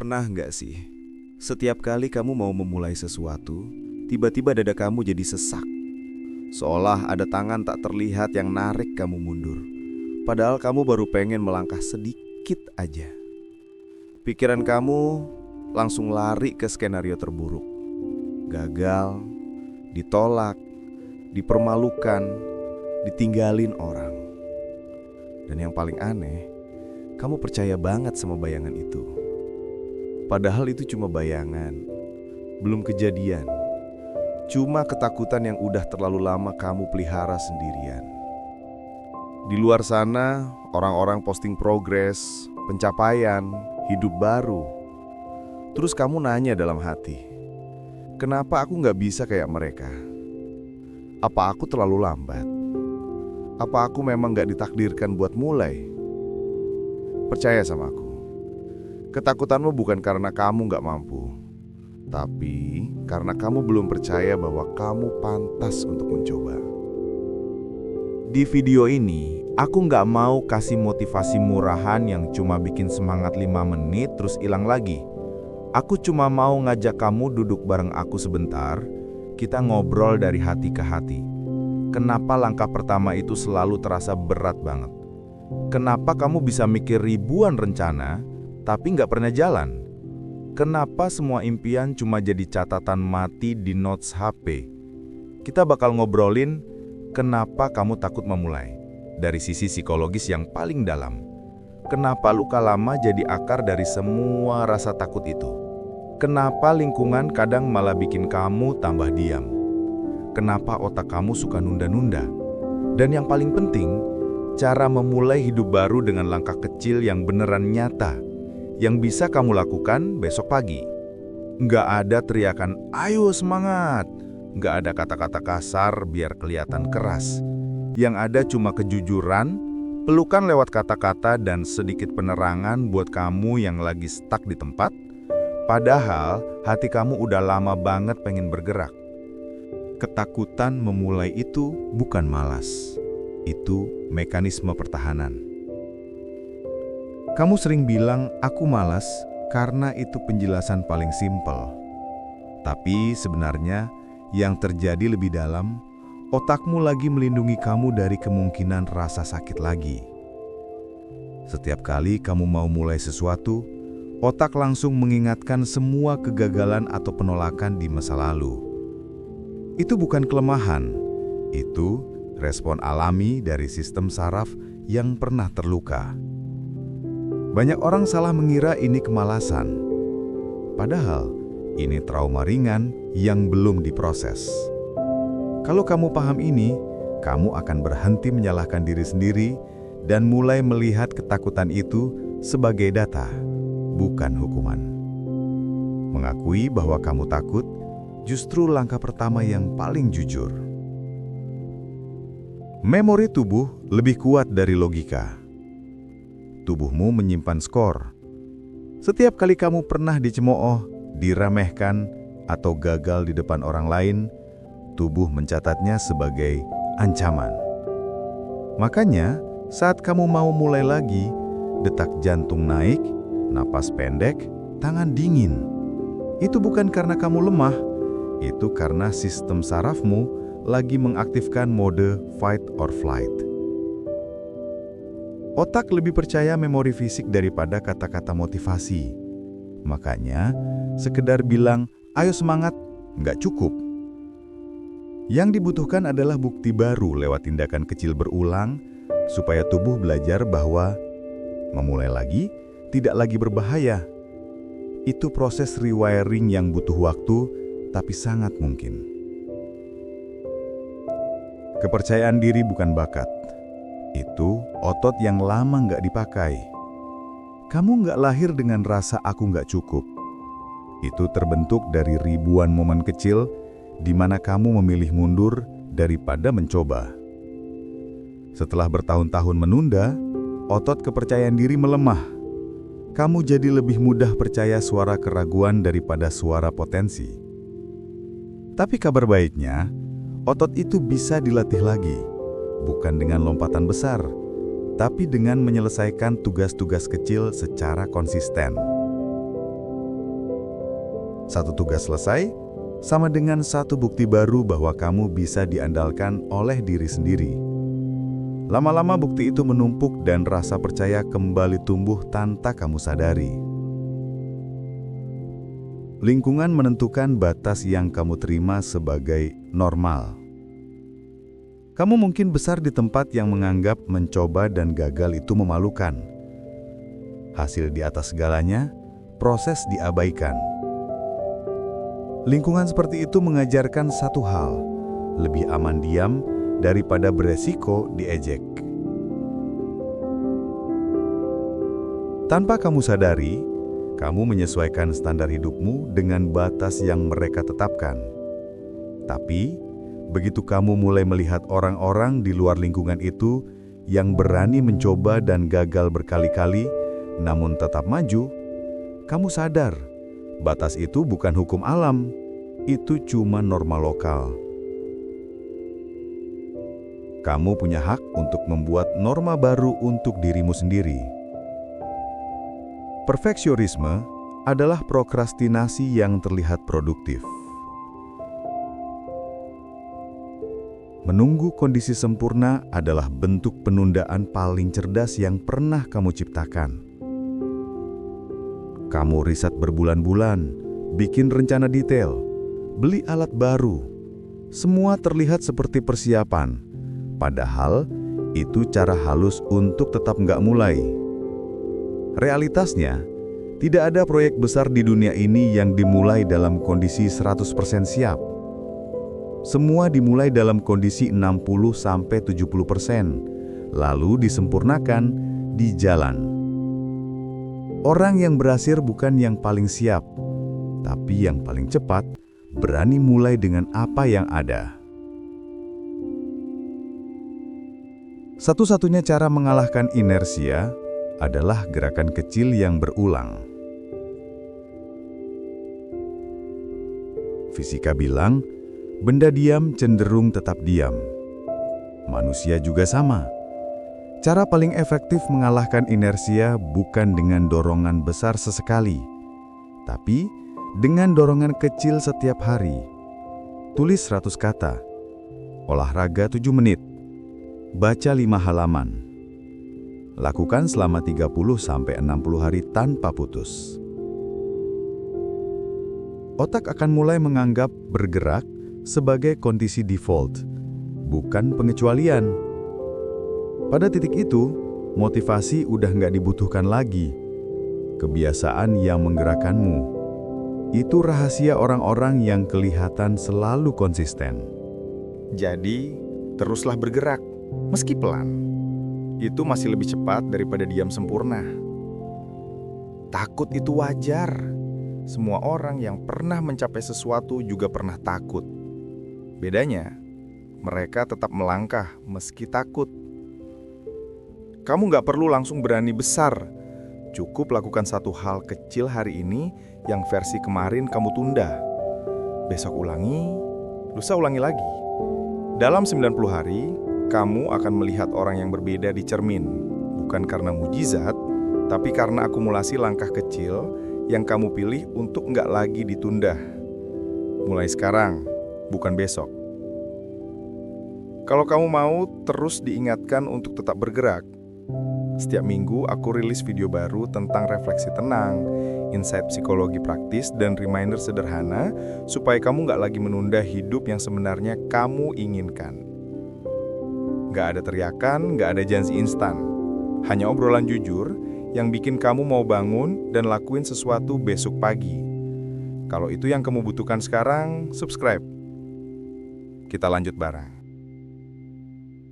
Pernah nggak sih, setiap kali kamu mau memulai sesuatu, tiba-tiba dada kamu jadi sesak. Seolah ada tangan tak terlihat yang narik kamu mundur. Padahal kamu baru pengen melangkah sedikit aja. Pikiran kamu langsung lari ke skenario terburuk. Gagal, ditolak, dipermalukan, ditinggalin orang. Dan yang paling aneh, kamu percaya banget sama bayangan itu. Padahal itu cuma bayangan, belum kejadian. Cuma ketakutan yang udah terlalu lama kamu pelihara sendirian. Di luar sana, orang-orang posting progres, pencapaian, hidup baru. Terus kamu nanya dalam hati, kenapa aku gak bisa kayak mereka? Apa aku terlalu lambat? Apa aku memang gak ditakdirkan buat mulai? Percaya sama aku. Ketakutanmu bukan karena kamu gak mampu, tapi karena kamu belum percaya bahwa kamu pantas untuk mencoba. Di video ini, aku nggak mau kasih motivasi murahan yang cuma bikin semangat 5 menit terus hilang lagi. Aku cuma mau ngajak kamu duduk bareng aku sebentar, kita ngobrol dari hati ke hati. Kenapa langkah pertama itu selalu terasa berat banget? Kenapa kamu bisa mikir ribuan rencana, tapi nggak pernah jalan? Kenapa semua impian cuma jadi catatan mati di notes HP? Kita bakal ngobrolin kenapa kamu takut memulai, dari sisi psikologis yang paling dalam. Kenapa luka lama jadi akar dari semua rasa takut itu? Kenapa lingkungan kadang malah bikin kamu tambah diam? Kenapa otak kamu suka nunda-nunda? Dan yang paling penting, cara memulai hidup baru dengan langkah kecil yang beneran nyata, yang bisa kamu lakukan besok pagi. Nggak ada teriakan, ayo semangat. Nggak ada kata-kata kasar biar kelihatan keras. Yang ada cuma kejujuran, pelukan lewat kata-kata dan sedikit penerangan buat kamu yang lagi stuck di tempat. Padahal hati kamu udah lama banget pengen bergerak. Ketakutan memulai itu bukan malas. Itu mekanisme pertahanan. Kamu sering bilang, aku malas karena itu penjelasan paling simpel. Tapi sebenarnya yang terjadi lebih dalam, otakmu lagi melindungi kamu dari kemungkinan rasa sakit lagi. Setiap kali kamu mau mulai sesuatu, otak langsung mengingatkan semua kegagalan atau penolakan di masa lalu. Itu bukan kelemahan, itu respon alami dari sistem saraf yang pernah terluka. Banyak orang salah mengira ini kemalasan. Padahal, ini trauma ringan yang belum diproses. Kalau kamu paham ini, kamu akan berhenti menyalahkan diri sendiri dan mulai melihat ketakutan itu sebagai data, bukan hukuman. Mengakui bahwa kamu takut justru langkah pertama yang paling jujur. Memori tubuh lebih kuat dari logika. Tubuhmu menyimpan skor. Setiap kali kamu pernah dicemooh, diremehkan, atau gagal di depan orang lain, tubuh mencatatnya sebagai ancaman. Makanya, saat kamu mau mulai lagi, detak jantung naik, napas pendek, tangan dingin. Itu bukan karena kamu lemah, itu karena sistem sarafmu lagi mengaktifkan mode fight or flight. Otak lebih percaya memori fisik daripada kata-kata motivasi. Makanya, sekedar bilang, ayo semangat, nggak cukup. Yang dibutuhkan adalah bukti baru lewat tindakan kecil berulang, supaya tubuh belajar bahwa memulai lagi tidak lagi berbahaya. Itu proses rewiring yang butuh waktu, tapi sangat mungkin. Kepercayaan diri bukan bakat. Itu otot yang lama nggak dipakai. Kamu nggak lahir dengan rasa aku nggak cukup. Itu terbentuk dari ribuan momen kecil di mana kamu memilih mundur daripada mencoba. Setelah bertahun-tahun menunda, otot kepercayaan diri melemah. Kamu jadi lebih mudah percaya suara keraguan daripada suara potensi. Tapi kabar baiknya, otot itu bisa dilatih lagi. Bukan dengan lompatan besar, tapi dengan menyelesaikan tugas-tugas kecil secara konsisten. Satu tugas selesai, sama dengan satu bukti baru bahwa kamu bisa diandalkan oleh diri sendiri. Lama-lama bukti itu menumpuk dan rasa percaya kembali tumbuh tanpa kamu sadari. Lingkungan menentukan batas yang kamu terima sebagai normal. Kamu mungkin besar di tempat yang menganggap mencoba dan gagal itu memalukan. Hasil di atas segalanya, proses diabaikan. Lingkungan seperti itu mengajarkan satu hal, lebih aman diam daripada beresiko diejek. Tanpa kamu sadari, kamu menyesuaikan standar hidupmu dengan batas yang mereka tetapkan. Tapi, begitu kamu mulai melihat orang-orang di luar lingkungan itu yang berani mencoba dan gagal berkali-kali, namun tetap maju, kamu sadar, batas itu bukan hukum alam, itu cuma norma lokal. Kamu punya hak untuk membuat norma baru untuk dirimu sendiri. Perfeksionisme adalah prokrastinasi yang terlihat produktif. Menunggu kondisi sempurna adalah bentuk penundaan paling cerdas yang pernah kamu ciptakan. Kamu riset berbulan-bulan, bikin rencana detail, beli alat baru. Semua terlihat seperti persiapan, padahal itu cara halus untuk tetap nggak mulai. Realitasnya, tidak ada proyek besar di dunia ini yang dimulai dalam kondisi 100% siap. Semua dimulai dalam kondisi 60-70%, lalu disempurnakan di jalan. Orang yang berhasil bukan yang paling siap, tapi yang paling cepat, berani mulai dengan apa yang ada. Satu-satunya cara mengalahkan inersia adalah gerakan kecil yang berulang. Fisika bilang, benda diam cenderung tetap diam. Manusia juga sama. Cara paling efektif mengalahkan inersia bukan dengan dorongan besar sesekali, tapi dengan dorongan kecil setiap hari. Tulis 100 kata, olahraga 7 menit, baca 5 halaman. Lakukan selama 30-60 hari tanpa putus. Otak akan mulai menganggap bergerak sebagai kondisi default, bukan pengecualian. Pada titik itu, motivasi udah nggak dibutuhkan lagi. Kebiasaan yang menggerakkanmu. Itu rahasia orang-orang yang kelihatan selalu konsisten. Jadi, teruslah bergerak, meski pelan. Itu masih lebih cepat daripada diam sempurna. Takut itu wajar. Semua orang yang pernah mencapai sesuatu juga pernah takut. Bedanya, mereka tetap melangkah meski takut. Kamu nggak perlu langsung berani besar. Cukup lakukan satu hal kecil hari ini yang versi kemarin kamu tunda. Besok ulangi, lusa ulangi lagi. Dalam 90 hari, kamu akan melihat orang yang berbeda di cermin, bukan karena mujizat, tapi karena akumulasi langkah kecil yang kamu pilih untuk nggak lagi ditunda. Mulai sekarang, bukan besok. Kalau kamu mau terus diingatkan untuk tetap bergerak, setiap minggu aku rilis video baru tentang refleksi tenang, insight psikologi praktis, dan reminder sederhana supaya kamu nggak lagi menunda hidup yang sebenarnya kamu inginkan. Gak ada teriakan, gak ada janji instan. Hanya obrolan jujur yang bikin kamu mau bangun dan lakuin sesuatu besok pagi. Kalau itu yang kamu butuhkan sekarang, subscribe. Kita lanjut bareng.